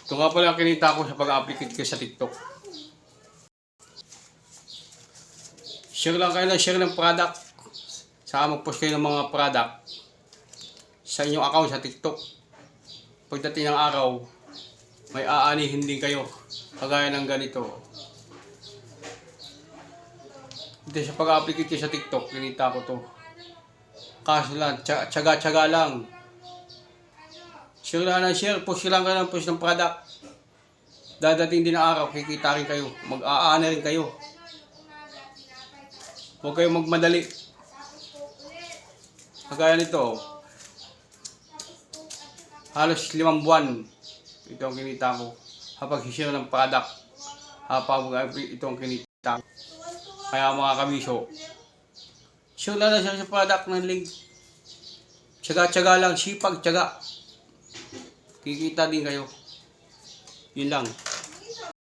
Ito nga pala ang kinita ko sa pag-applicate ko sa TikTok. Share lang kayo ng share ng product. Saka mag-post kayo ng mga product sa inyong account sa TikTok. Pagdating ng araw, may aanihin din kayo. Kagaya ng ganito. Ito sa pag-applicate ko sa TikTok, kinita ko to. Kaso lang, tsaga-tsaga lang. Share lang ng share, post lang kayo ng post ng product. Dadating din ang araw, kikita rin kayo. Mag-aana rin kayo. Huwag kayong magmadali. Kagaya nito, halos 5 buwan. Ito ang kinita ko. Kapag share ng product, ito ang kinita ko. Kaya mga kabisyo, share lang na sa product ng link. Tsaga-tsaga lang, sipag, tsaga. Kikita din kayo. Yun lang.